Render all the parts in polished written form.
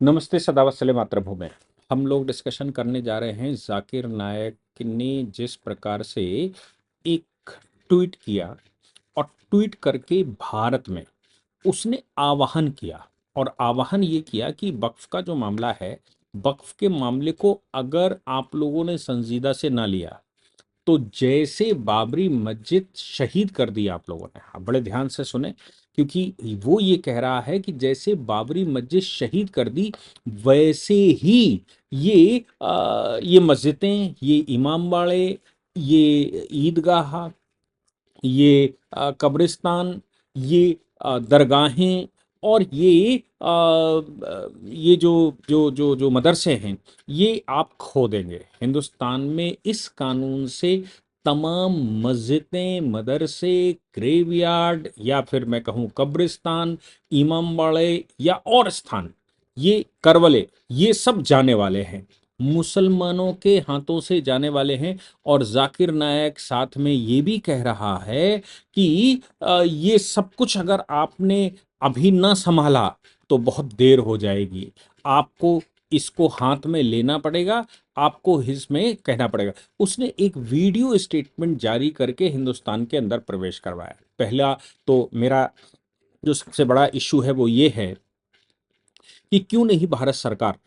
नमस्ते सदावत्सले मातृभूमि। हम लोग डिस्कशन करने जा रहे हैं जाकिर नायक ने जिस प्रकार से एक ट्वीट किया और ट्वीट करके भारत में उसने आह्वान किया और आह्वान ये किया कि वक्फ का जो मामला है, वक्फ के मामले को अगर आप लोगों ने संजीदा से ना लिया तो जैसे बाबरी मस्जिद शहीद कर दी आप लोगों ने, आप बड़े ध्यान से सुने, क्योंकि वो ये कह रहा है कि जैसे बाबरी मस्जिद शहीद कर दी वैसे ही ये मस्जिदें, ये इमाम बाड़े, ये ईदगाह, ये कब्रिस्तान, ये दरगाहें और ये जो मदरसे हैं, ये आप खो देंगे। हिंदुस्तान में इस कानून से तमाम मस्जिदें, मदरसे, ग्रेवयार्ड या फिर मैं कहूँ कब्रिस्तान, इमाम बाड़े या और स्थान, ये करवले, ये सब जाने वाले हैं, मुसलमानों के हाथों से जाने वाले हैं। और जाकिर नायक साथ में ये भी कह रहा है कि ये सब कुछ अगर आपने अभी ना संभाला तो बहुत देर हो जाएगी, आपको इसको हाथ में लेना पड़ेगा, आपको इसमें कहना पड़ेगा। उसने एक वीडियो स्टेटमेंट जारी करके हिंदुस्तान के अंदर प्रवेश करवाया। पहला तो मेरा जो सबसे बड़ा इशू है वो ये है कि क्यों नहीं भारत सरकार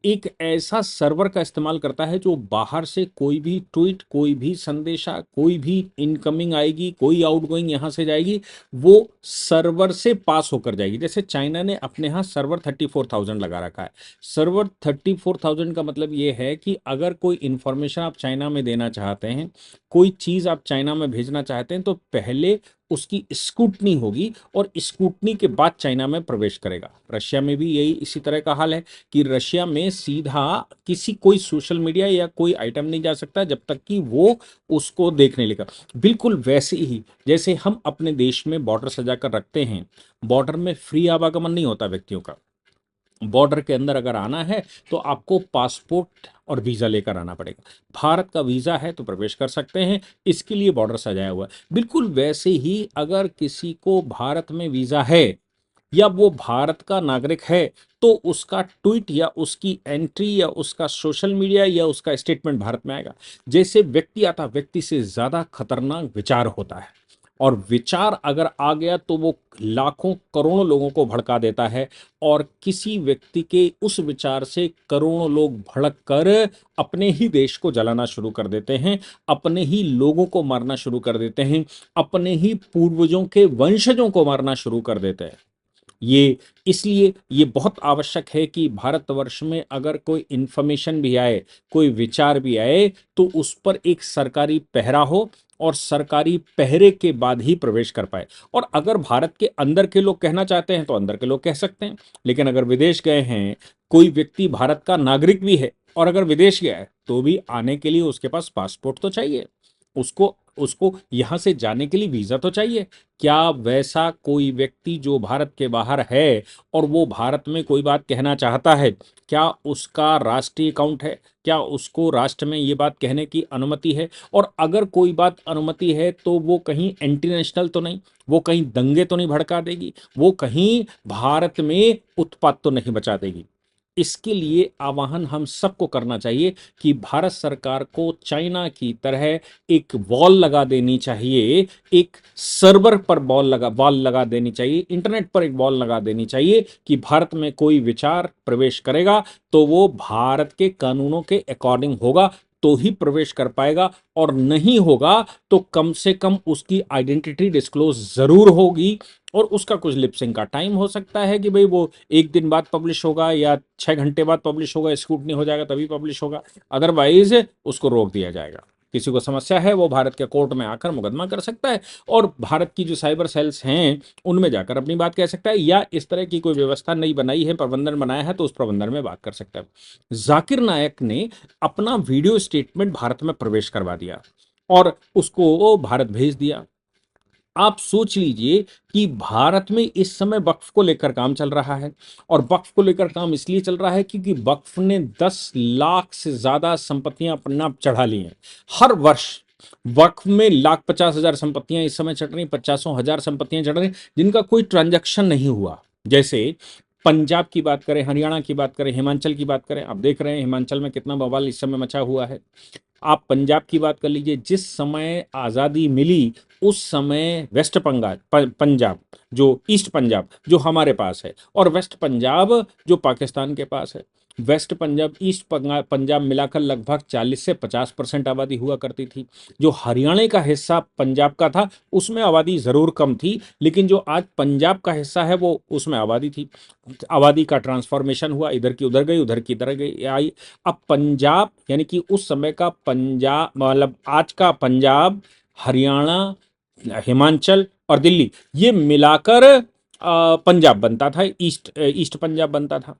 एक ऐसा सर्वर का इस्तेमाल करता है जो बाहर से कोई भी ट्वीट, कोई भी संदेशा, कोई भी इनकमिंग आएगी, कोई आउटगोइंग यहाँ से जाएगी, वो सर्वर से पास होकर जाएगी। जैसे चाइना ने अपने यहाँ सर्वर 34,000 लगा रखा है। सर्वर 34,000 का मतलब ये है कि अगर कोई इंफॉर्मेशन आप चाइना में देना चाहते हैं, कोई चीज़ आप चाइना में भेजना चाहते हैं, तो पहले उसकी स्क्रूटनी होगी और स्क्रूटनी के बाद चाइना में प्रवेश करेगा। रशिया में भी यही इसी तरह का हाल है कि रशिया में सीधा किसी कोई सोशल मीडिया या कोई आइटम नहीं जा सकता जब तक कि वो उसको देख नहीं लेगा। बिल्कुल वैसे ही जैसे हम अपने देश में बॉर्डर सजा कर रखते हैं, बॉर्डर में फ्री आवागमन नहीं होता व्यक्तियों का। बॉर्डर के अंदर अगर आना है तो आपको पासपोर्ट और वीजा लेकर आना पड़ेगा। भारत का वीजा है तो प्रवेश कर सकते हैं, इसके लिए बॉर्डर सजाया हुआ है। बिल्कुल वैसे ही अगर किसी को भारत में वीजा है या वो भारत का नागरिक है तो उसका ट्वीट या उसकी एंट्री या उसका सोशल मीडिया या उसका स्टेटमेंट भारत में आएगा। जैसे व्यक्ति आता, व्यक्ति से ज्यादा खतरनाक विचार होता है, और विचार अगर आ गया तो वो लाखों करोड़ों लोगों को भड़का देता है। और किसी व्यक्ति के उस विचार से करोड़ों लोग भड़क कर अपने ही देश को जलाना शुरू कर देते हैं, अपने ही लोगों को मारना शुरू कर देते हैं, अपने ही पूर्वजों के वंशजों को मारना शुरू कर देते हैं। ये इसलिए ये बहुत आवश्यक है कि भारतवर्ष में अगर कोई इंफॉर्मेशन भी आए, कोई विचार भी आए, तो उस पर एक सरकारी पहरा हो और सरकारी पहरे के बाद ही प्रवेश कर पाए। और अगर भारत के अंदर के लोग कहना चाहते हैं तो अंदर के लोग कह सकते हैं, लेकिन अगर विदेश गए हैं, कोई व्यक्ति भारत का नागरिक भी है और अगर विदेश गया है तो भी आने के लिए उसके पास पासपोर्ट तो चाहिए, उसको उसको यहां से जाने के लिए वीजा तो चाहिए। क्या वैसा कोई व्यक्ति जो भारत के बाहर है और वो भारत में कोई बात कहना चाहता है, क्या उसका राष्ट्रीय अकाउंट है? क्या उसको राष्ट्र में ये बात कहने की अनुमति है? और अगर कोई बात अनुमति है तो वो कहीं एंटी नेशनल तो नहीं, वो कहीं दंगे तो नहीं भड़का देगी, वो कहीं भारत में उत्पात तो नहीं बचा देगी? इसके लिए आह्वान हम सबको करना चाहिए कि भारत सरकार को चाइना की तरह एक वॉल लगा देनी चाहिए, एक सर्वर पर वॉल लगा देनी चाहिए, इंटरनेट पर एक वॉल लगा देनी चाहिए कि भारत में कोई विचार प्रवेश करेगा तो वो भारत के कानूनों के अकॉर्डिंग होगा तो ही प्रवेश कर पाएगा, और नहीं होगा तो कम से कम उसकी आइडेंटिटी डिस्क्लोज जरूर होगी। और उसका कुछ लिपसिंग का टाइम हो सकता है कि भाई वो एक दिन बाद पब्लिश होगा या 6 घंटे बाद पब्लिश होगा, स्क्रूटनी हो जाएगा तभी पब्लिश होगा, अदरवाइज उसको रोक दिया जाएगा। किसी को समस्या है वो भारत के कोर्ट में आकर मुकदमा कर सकता है और भारत की जो साइबर सेल्स हैं उनमें जाकर अपनी बात कह सकता है, या इस तरह की कोई व्यवस्था नहीं बनाई है, प्रबंधन बनाया है तो उस प्रबंधन में बात कर सकता है। जाकिर नायक ने अपना वीडियो स्टेटमेंट भारत में प्रवेश करवा दिया और उसको भारत भेज दिया। आप सोच लीजिए कि भारत में इस समय वक्फ को लेकर काम चल रहा है, और वक्फ को लेकर काम इसलिए चल रहा है क्योंकि वक्फ ने 10 लाख से ज्यादा संपत्तियां अपना चढ़ा ली हैं हर वर्ष। वक्फ में 1,50,000 संपत्तियां इस समय चढ़ रही, 50,000 संपत्तियां चढ़ रही जिनका कोई ट्रांजैक्शन नहीं हुआ। जैसे पंजाब की बात करें, हरियाणा की बात करें, हिमाचल की बात करें, आप देख रहे हैं हिमाचल में कितना बवाल इस समय मचा हुआ है। आप पंजाब की बात कर लीजिए, जिस समय आज़ादी मिली उस समय वेस्ट बंगाल पंजाब, जो ईस्ट पंजाब जो हमारे पास है, और वेस्ट पंजाब जो पाकिस्तान के पास है। वेस्ट पंजाब ईस्ट पंजाब मिलाकर लगभग 40 से 50% आबादी हुआ करती थी। जो हरियाणा का हिस्सा पंजाब का था उसमें आबादी ज़रूर कम थी, लेकिन जो आज पंजाब का हिस्सा है वो उसमें आबादी थी। आबादी का ट्रांसफॉर्मेशन हुआ, इधर की उधर गई, उधर की इधर गई आई। अब पंजाब यानी कि उस समय का पंजाब, मतलब आज का पंजाब, हरियाणा, हिमाचल और दिल्ली, ये मिलाकर पंजाब बनता था, ईस्ट पंजाब बनता था।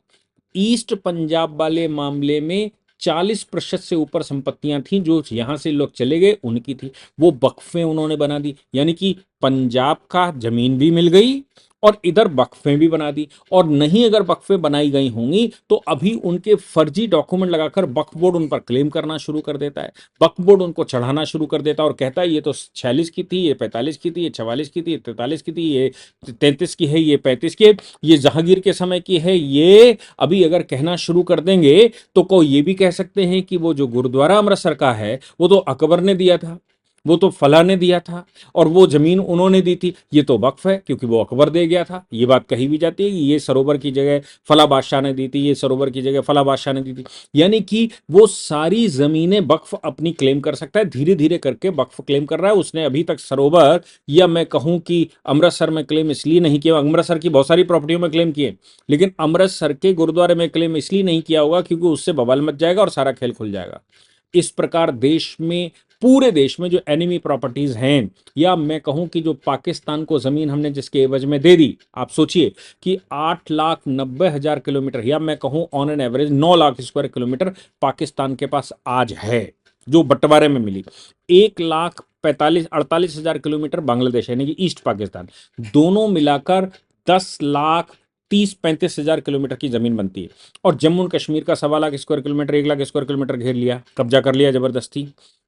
ईस्ट पंजाब वाले मामले में 40% से ऊपर संपत्तियां थी जो यहां से लोग चले गए उनकी थी, वो वक्फे उन्होंने बना दी, यानी कि पंजाब का जमीन भी मिल गई और इधर वक्फे भी बना दी। और नहीं अगर वक्फे बनाई गई होंगी तो अभी उनके फर्जी डॉक्यूमेंट लगाकर वक्फ बोर्ड उन पर क्लेम करना शुरू कर देता है, वक्फ बोर्ड उनको चढ़ाना शुरू कर देता है और कहता है ये तो 46 की थी, ये 45 की थी, ये 44 की थी, ये 43 की थी, ये 33 की है, ये 35 की है, ये जहांगीर के समय की है। ये अभी अगर कहना शुरू कर देंगे तो कोई ये भी कह सकते हैं कि वो जो गुरुद्वारा अमृतसर का है वो तो अकबर ने दिया था, वो तो फला ने दिया था, और वो जमीन उन्होंने दी थी, ये तो वक्फ है क्योंकि वो अकबर दे गया था। ये बात कही भी जाती है कि ये सरोवर की जगह फला बादशाह ने दी थी, ये सरोवर की जगह फला बादशाह ने दी थी। यानी कि वो सारी जमीनें वक्फ अपनी क्लेम कर सकता है, धीरे धीरे करके वक्फ क्लेम कर रहा है। उसने अभी तक सरोवर या मैं कहूं कि अमृतसर में क्लेम इसलिए नहीं किया, अमृतसर की बहुत सारी प्रॉपर्टियों में क्लेम किए, लेकिन अमृतसर के गुरुद्वारे में क्लेम इसलिए नहीं किया होगा क्योंकि उससे बवाल मच जाएगा और सारा खेल खुल जाएगा। इस प्रकार देश में, पूरे देश में जो एनिमी प्रॉपर्टीज हैं, या मैं कहूं कि जो पाकिस्तान को जमीन हमने जिसके एवज में दे दी, आप सोचिए कि 8,90,000 किलोमीटर, या मैं कहूं on an average 9 lakh square kilometre Pakistan के पास आज है जो बंटवारे में मिली। 1,48,000 किलोमीटर बांग्लादेश यानी कि ईस्ट पाकिस्तान, दोनों मिलाकर 10,30,35,000 किलोमीटर की जमीन बनती है। और जम्मू और कश्मीर का 1,25,000 square kilometre, 1 lakh square kilometre घेर लिया, कब्जा कर लिया जबरदस्ती।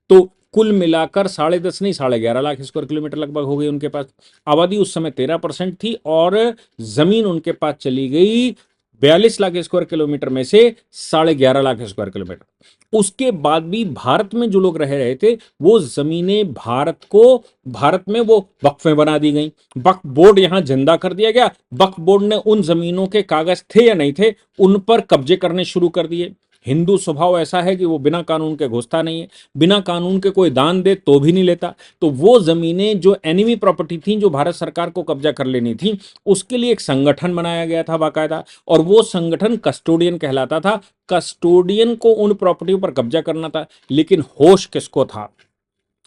तो कुल मिलाकर 10.5 नहीं 11.5 लाख स्क्वायर किलोमीटर लगभग हो गई उनके पास। आबादी उस समय 13% थी और जमीन उनके पास चली गई 42 लाख स्क्वायर किलोमीटर में से 11.5 लाख स्क्वायर किलोमीटर। उसके बाद भी भारत में जो लोग रह रहे थे वो जमीनें भारत में वो वक्फे बना दी गई, वक्फ बोर्ड यहां जिंदा कर दिया गया। वक्फ बोर्ड ने उन जमीनों के कागज थे या नहीं थे उन पर कब्जे करने शुरू कर दिए। हिंदू स्वभाव ऐसा है कि वो बिना कानून के घुसता नहीं है, बिना कानून के कोई दान दे तो भी नहीं लेता। तो वो जमीनें जो एनिमी प्रॉपर्टी थी, जो भारत सरकार को कब्जा कर लेनी थी, उसके लिए एक संगठन बनाया गया था बाकायदा, और वो संगठन कस्टोडियन कहलाता था। कस्टोडियन को उन प्रॉपर्टियों पर कब्जा करना था, लेकिन होश किसको था?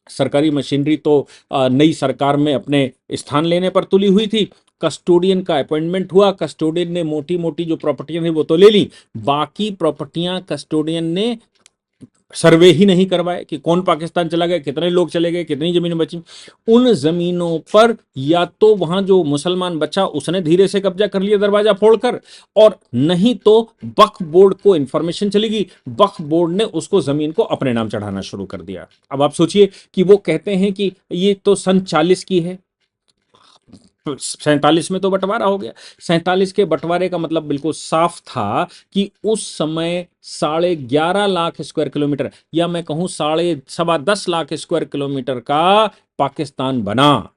सरकारी मशीनरी तो नई सरकार में अपने स्थान लेने पर तुली हुई थी। कस्टोडियन का अपॉइंटमेंट हुआ, कस्टोडियन ने मोटी मोटी जो प्रॉपर्टियां थी वो तो ले ली, बाकी प्रॉपर्टियां कस्टोडियन ने सर्वे ही नहीं करवाए कि कौन पाकिस्तान चला गया, कितने लोग चले गए, कितनी जमीनें बची। उन जमीनों पर या तो वहां जो मुसलमान बचा उसने धीरे से कब्जा कर लिया दरवाजा फोड़कर, और नहीं तो वक्फ बोर्ड को इंफॉर्मेशन चली गई, वक्फ बोर्ड ने उसको जमीन को अपने नाम चढ़ाना शुरू कर दिया। अब आप सोचिए कि वो कहते हैं कि ये तो सन 40 की है, 47 में तो बंटवारा हो गया। 47 के बंटवारे का मतलब बिल्कुल साफ था कि उस समय 11.5 लाख स्क्वायर किलोमीटर, या मैं कहूं 10.25 लाख स्क्वायर किलोमीटर का पाकिस्तान बना।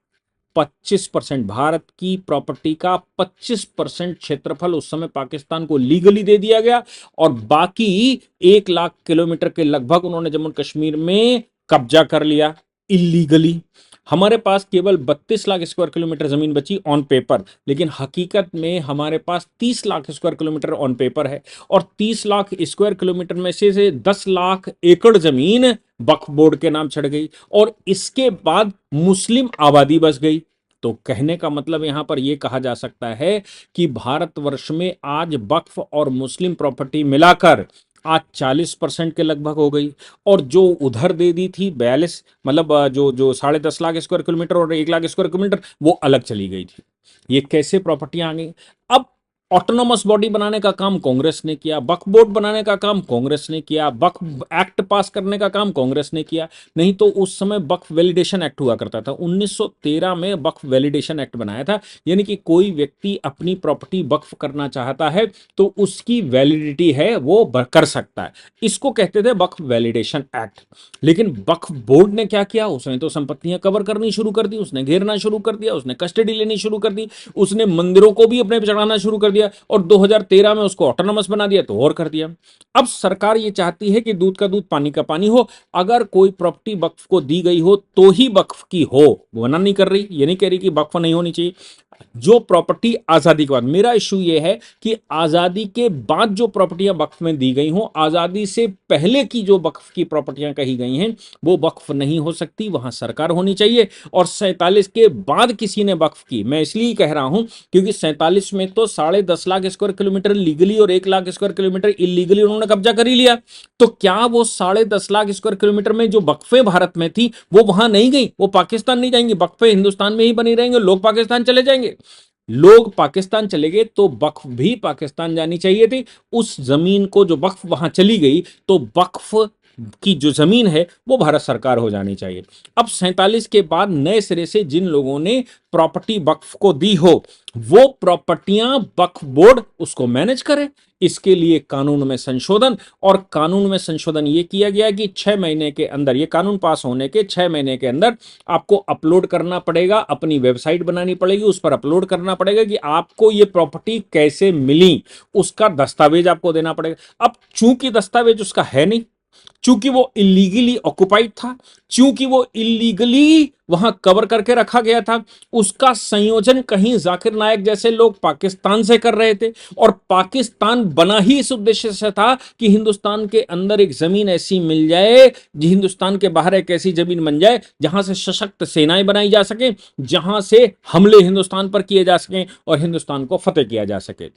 25% भारत की प्रॉपर्टी का 25% क्षेत्रफल उस समय पाकिस्तान को लीगली दे दिया गया, और बाकी 1 लाख किलोमीटर के लगभग उन्होंने जम्मू कश्मीर में कब्जा कर लिया इलीगली। हमारे पास केवल 32 लाख स्क्वायर किलोमीटर जमीन बची ऑन पेपर, लेकिन हकीकत में हमारे पास 30 lakh square kilometre on paper है, और 30 लाख स्क्वायर किलोमीटर में से 10 लाख एकड़ जमीन वक्फ बोर्ड के नाम चढ़ गई, और इसके बाद मुस्लिम आबादी बस गई। तो कहने का मतलब यहां पर यह कहा जा सकता है कि भारतवर्ष में आज वक्फ और मुस्लिम प्रॉपर्टी मिलाकर आज 40% के लगभग हो गई, और जो उधर दे दी थी 42, मतलब जो जो 10.5 लाख स्क्वायर किलोमीटर और 1 लाख स्क्वायर किलोमीटर, वो अलग चली गई थी। ये कैसे प्रॉपर्टियां आ गई? अब ऑटोनॉमस बॉडी बनाने का काम कांग्रेस ने किया, वक्फ बोर्ड बनाने का काम कांग्रेस ने किया, वक्फ एक्ट पास करने का काम कांग्रेस ने किया। नहीं तो उस समय वक्फ वैलिडेशन एक्ट हुआ करता था, 1913 में वक्फ वैलिडेशन एक्ट बनाया था, यानी कि कोई व्यक्ति अपनी प्रॉपर्टी वक्फ करना चाहता है तो उसकी वैलिडिटी है वो कर सकता है, इसको कहते थे वक्फ वैलिडेशन एक्ट। लेकिन वक्फ बोर्ड ने क्या किया, उसने तो संपत्तियां कवर करनी शुरू कर दी, उसने घेरना शुरू कर दिया, उसने कस्टडी लेनी शुरू कर दी, उसने मंदिरों को भी अपने पे चढ़ाना शुरू कर दिया, और 2013 में उसको ऑटोनॉमस बना दिया तो और कर दिया। अब सरकार ये चाहती है कि दूध का दूध पानी का पानी हो, अगर कोई प्रॉपर्टी वक्फ को दी गई हो तो ही वक्फ की हो, मना नहीं कर रही, ये नहीं कह रही कि वक्फ नहीं होनी चाहिए। जो प्रॉपर्टी आजादी के बाद, मेरा इशू ये है कि आजादी के बाद जो प्रॉपर्टियां वक्फ में दी गई हो, आजादी से पहले की जो वक्फ की प्रॉपर्टियां कही गई हैं वो वक्फ नहीं हो सकती, वहां सरकार होनी चाहिए। और 47 के बाद किसी ने वक्फ की, मैं इसलिए कह रहा हूं क्योंकि 47 में तो 10.5 लाख स्क्वायर किलोमीटर लीगली और 1 लाख स्क्वायर किलोमीटर इलीगली उन्होंने कब्जा कर ही लिया। तो क्या वो 10.5 लाख स्क्वायर किलोमीटर में जो वक्फे भारत में थी वो वहां नहीं गई, वो पाकिस्तान नहीं जाएंगी, वक्फे हिंदुस्तान में ही बनी रहेंगे, लोग पाकिस्तान चले जाएंगे। लोग पाकिस्तान चले गए तो वक्फ भी पाकिस्तान जानी चाहिए थी। उस जमीन को जो वक्फ वहां चली गई तो वक्फ की जो जमीन है वो भारत सरकार हो जानी चाहिए। अब 47 के बाद नए सिरे से जिन लोगों ने प्रॉपर्टी वक्फ को दी हो वो प्रॉपर्टियां वक्फ बोर्ड उसको मैनेज करे, इसके लिए कानून में संशोधन, और कानून में संशोधन ये किया गया कि 6 महीने के अंदर, ये कानून पास होने के 6 महीने के अंदर आपको अपलोड करना पड़ेगा, अपनी वेबसाइट बनानी पड़ेगी, उस पर अपलोड करना पड़ेगा कि आपको ये प्रॉपर्टी कैसे मिली, उसका दस्तावेज आपको देना पड़ेगा। अब चूंकि दस्तावेज उसका है नहीं, चूंकि वो इलीगली ऑक्युपाइड था, चूंकि वो इलीगली वहां कवर करके रखा गया था, उसका संयोजन कहीं जाकिर नायक जैसे लोग पाकिस्तान से कर रहे थे, और पाकिस्तान बना ही इस उद्देश्य से था कि हिंदुस्तान के अंदर एक जमीन ऐसी मिल जाए, हिंदुस्तान के बाहर एक ऐसी जमीन बन जाए जहां से सशक्त सेनाएं बनाई जा सके, जहां से हमले हिंदुस्तान पर किए जा सकें और हिंदुस्तान को फतेह किया जा सके।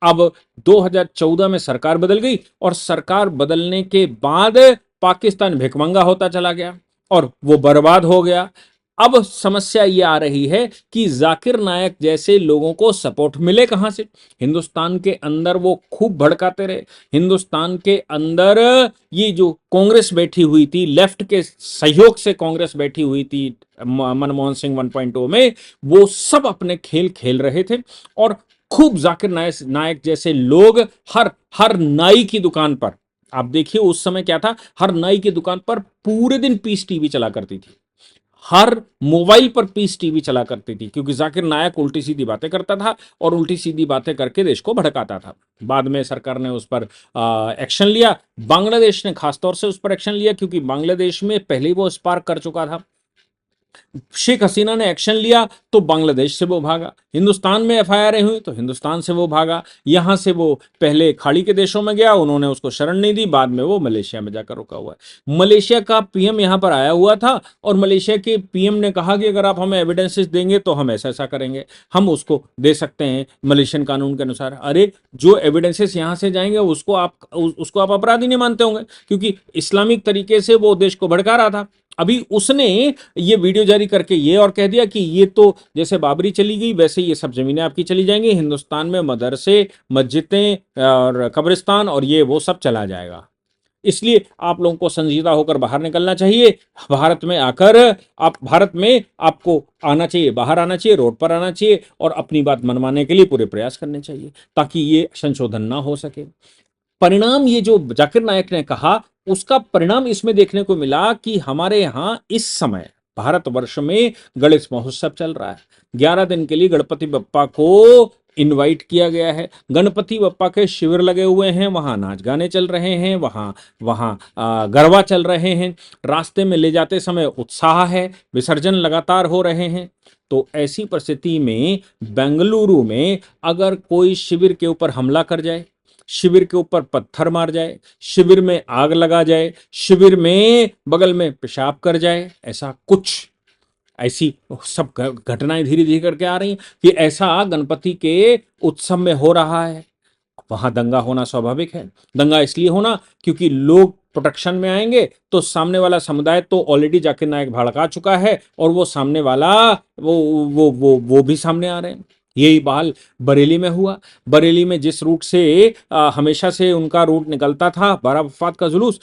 अब 2014 में सरकार बदल गई, और सरकार बदलने के बाद पाकिस्तान भिखमंगा होता चला गया और वो बर्बाद हो गया। अब समस्या ये आ रही है कि जाकिर नायक जैसे लोगों को सपोर्ट मिले कहां से। हिंदुस्तान के अंदर वो खूब भड़काते रहे, हिंदुस्तान के अंदर ये जो कांग्रेस बैठी हुई थी, लेफ्ट के सहयोग से कांग्रेस बैठी हुई थी मनमोहन सिंह 1.0 में, वो सब अपने खेल खेल रहे थे। और खूब जाकिर नायक जैसे लोग हर हर नाई की दुकान पर, आप देखिए उस समय क्या था, हर नाई की दुकान पर पूरे दिन पीस टीवी चला करती थी, हर मोबाइल पर पीस टीवी चला करती थी, क्योंकि जाकिर नायक उल्टी सीधी बातें करता था और उल्टी सीधी बातें करके देश को भड़काता था। बाद में सरकार ने उस पर एक्शन लिया, बांग्लादेश ने खासतौर से उस पर एक्शन लिया क्योंकि बांग्लादेश में पहले ही वो स्पार्क कर चुका था। शेख हसीना ने एक्शन लिया तो बांग्लादेश से वो भागा, हिंदुस्तान में एफआईआर हुई तो हिंदुस्तान से वो भागा, यहां से वो पहले खाड़ी के देशों में गया, उन्होंने उसको शरण नहीं दी, बाद में वो मलेशिया में जाकर रुका हुआ है। मलेशिया का पीएम यहां पर आया हुआ था और मलेशिया के पीएम ने कहा कि अगर आप हमें एविडेंसेस देंगे तो हम ऐसा ऐसा करेंगे, हम उसको दे सकते हैं मलेशियन कानून के अनुसार। अरे जो एविडेंसेस यहां से जाएंगे उसको आप अपराधी नहीं मानते होंगे, क्योंकि इस्लामिक तरीके से वो देश को भड़का रहा था। अभी उसने ये वीडियो जारी करके ये और कह दिया कि ये तो जैसे बाबरी चली गई वैसे ये सब जमीनें आपकी चली जाएंगी, हिंदुस्तान में मदरसे, मस्जिदें और कब्रिस्तान और ये वो सब चला जाएगा। इसलिए आप लोगों को संजीदा होकर बाहर निकलना चाहिए, भारत में आकर आप, भारत में आपको आना चाहिए, बाहर आना चाहिए, रोड पर आना चाहिए और अपनी बात मनवाने के लिए पूरे प्रयास करने चाहिए ताकि ये संशोधन ना हो सके। परिणाम ये जो जाकिर नायक ने कहा उसका परिणाम इसमें देखने को मिला कि हमारे यहां इस समय भारतवर्ष में गणेश महोत्सव चल रहा है। 11 दिन के लिए गणपति बप्पा को इनवाइट किया गया है, गणपति बप्पा के शिविर लगे हुए हैं, वहां नाच गाने चल रहे हैं, वहां वहां गरबा चल रहे हैं, रास्ते में ले जाते समय उत्साह है, विसर्जन लगातार हो रहे हैं। तो ऐसी परिस्थिति में बेंगलुरु में अगर कोई शिविर के ऊपर हमला कर जाए, शिविर के ऊपर पत्थर मार जाए, शिविर में आग लगा जाए, शिविर में बगल में पेशाब कर जाए, ऐसा कुछ, ऐसी सब घटनाएं धीरे धीरे करके आ रही हैं कि ऐसा गणपति के उत्सव में हो रहा है। वहां दंगा होना स्वाभाविक है। दंगा इसलिए होना क्योंकि लोग प्रोटेक्शन में आएंगे तो सामने वाला समुदाय तो ऑलरेडी जाकिर नायक भड़का चुका है और वो सामने वाला वो भी सामने आ रहे हैं। यही बहाल बरेली में हुआ। बरेली में जिस रूट से हमेशा से उनका रूट निकलता था बारा वफात का जुलूस,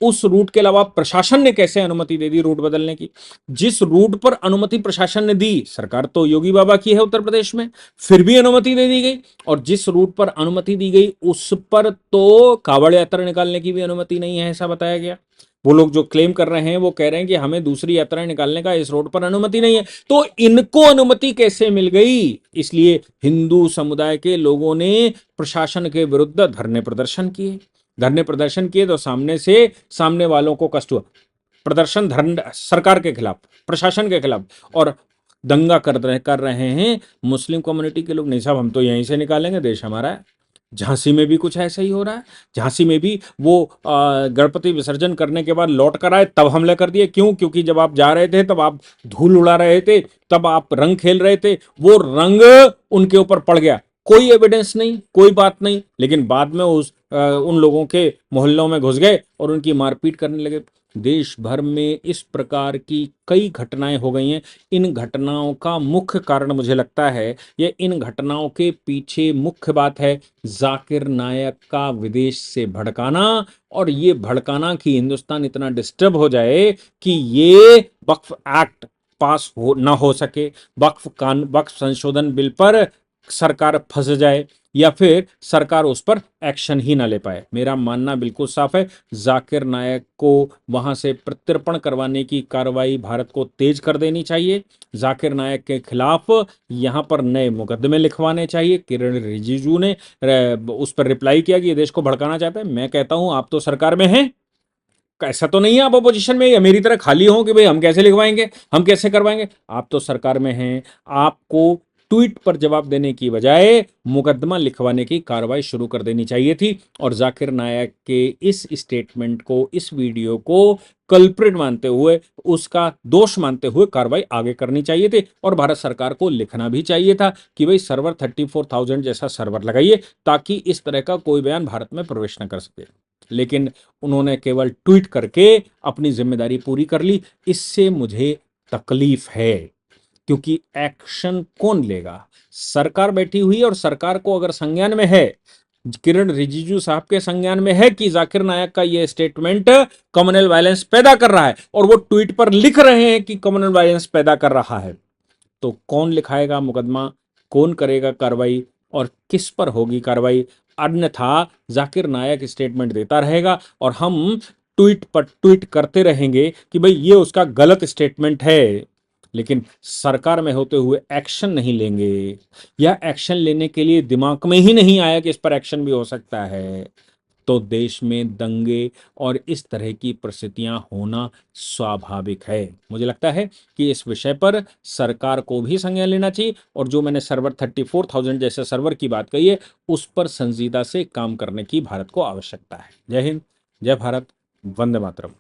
उस रूट के अलावा प्रशासन ने कैसे अनुमति दे दी रूट बदलने की? जिस रूट पर अनुमति प्रशासन ने दी, सरकार तो योगी बाबा की है उत्तर प्रदेश में, फिर भी अनुमति दे दी गई। और जिस रूट पर अनुमति दी गई उस पर तो कावड़ यात्रा निकालने की भी अनुमति नहीं है, ऐसा बताया गया। वो लोग जो क्लेम कर रहे हैं वो कह रहे हैं कि हमें दूसरी यात्राएं निकालने का इस रोड पर अनुमति नहीं है। तो इनको अनुमति कैसे मिल गई? इसलिए हिंदू समुदाय के लोगों ने प्रशासन के विरुद्ध धरने प्रदर्शन किए। धरने प्रदर्शन किए तो सामने वालों को कष्ट हुआ। प्रदर्शन धरने सरकार के खिलाफ, प्रशासन के खिलाफ, और दंगा कर रहे हैं मुस्लिम कम्युनिटी के लोग। नहीं साहब, हम तो यहीं से निकालेंगे, देश हमारा है। झांसी में भी कुछ ऐसा ही हो रहा है। झांसी में भी वो गणपति विसर्जन करने के बाद लौट कर आए तब हमले कर दिए। क्यों? क्योंकि जब आप जा रहे थे तब आप धूल उड़ा रहे थे, तब आप रंग खेल रहे थे, वो रंग उनके ऊपर पड़ गया। कोई एविडेंस नहीं, कोई बात नहीं, लेकिन बाद में उन लोगों के मोहल्लों में घुस गए और उनकी मारपीट करने लगे। देश भर में इस प्रकार की कई घटनाएं हो गई हैं। इन घटनाओं का मुख्य कारण मुझे लगता है, ये इन घटनाओं के पीछे मुख्य बात है जाकिर नायक का विदेश से भड़काना। और ये भड़काना कि हिंदुस्तान इतना डिस्टर्ब हो जाए कि ये वक्फ एक्ट पास हो ना हो सके, वक्फ संशोधन बिल पर सरकार फंस जाए, या फिर सरकार उस पर एक्शन ही ना ले पाए। मेरा मानना बिल्कुल साफ है, जाकिर नायक को वहां से प्रत्यर्पण करवाने की कार्रवाई भारत को तेज कर देनी चाहिए। जाकिर नायक के खिलाफ यहां पर नए मुकदमे लिखवाने चाहिए। किरण रिजिजू ने उस पर रिप्लाई किया कि ये देश को भड़काना चाहता है। मैं कहता हूं आप तो सरकार में हैं, ऐसा तो नहीं है आप अपोजिशन में या मेरी तरह खाली हो कि भाई हम कैसे लिखवाएंगे, हम कैसे करवाएंगे। आप तो सरकार में हैं, आपको ट्वीट पर जवाब देने की बजाय मुकदमा लिखवाने की कार्रवाई शुरू कर देनी चाहिए थी। और जाकिर नायक के इस स्टेटमेंट को, इस वीडियो को कल्प्रिट मानते हुए, उसका दोष मानते हुए कार्रवाई आगे करनी चाहिए थी। और भारत सरकार को लिखना भी चाहिए था कि भाई सर्वर 34,000 जैसा सर्वर लगाइए ताकि इस तरह का कोई बयान भारत में प्रवेश न कर सके। लेकिन उन्होंने केवल ट्वीट करके अपनी जिम्मेदारी पूरी कर ली। इससे मुझे तकलीफ है, क्योंकि एक्शन कौन लेगा? सरकार बैठी हुई है, और सरकार को अगर संज्ञान में है, किरण रिजिजू साहब के संज्ञान में है कि जाकिर नायक का यह स्टेटमेंट कम्युनल वायलेंस पैदा कर रहा है, और वो ट्वीट पर लिख रहे हैं कि कम्युनल वायलेंस पैदा कर रहा है, तो कौन लिखाएगा मुकदमा, कौन करेगा कार्रवाई, और किस पर होगी कार्रवाई? अन्यथा जाकिर नायक स्टेटमेंट देता रहेगा और हम ट्वीट पर ट्वीट करते रहेंगे कि भाई ये उसका गलत स्टेटमेंट है, लेकिन सरकार में होते हुए एक्शन नहीं लेंगे, या एक्शन लेने के लिए दिमाग में ही नहीं आया कि इस पर एक्शन भी हो सकता है, तो देश में दंगे और इस तरह की परिस्थितियां होना स्वाभाविक है। मुझे लगता है कि इस विषय पर सरकार को भी संज्ञान लेना चाहिए, और जो मैंने सर्वर 34,000 जैसे सर्वर की बात कही है, उस पर संजीदा से काम करने की भारत को आवश्यकता है। जय हिंद, जय भारत, वंदे मातरम।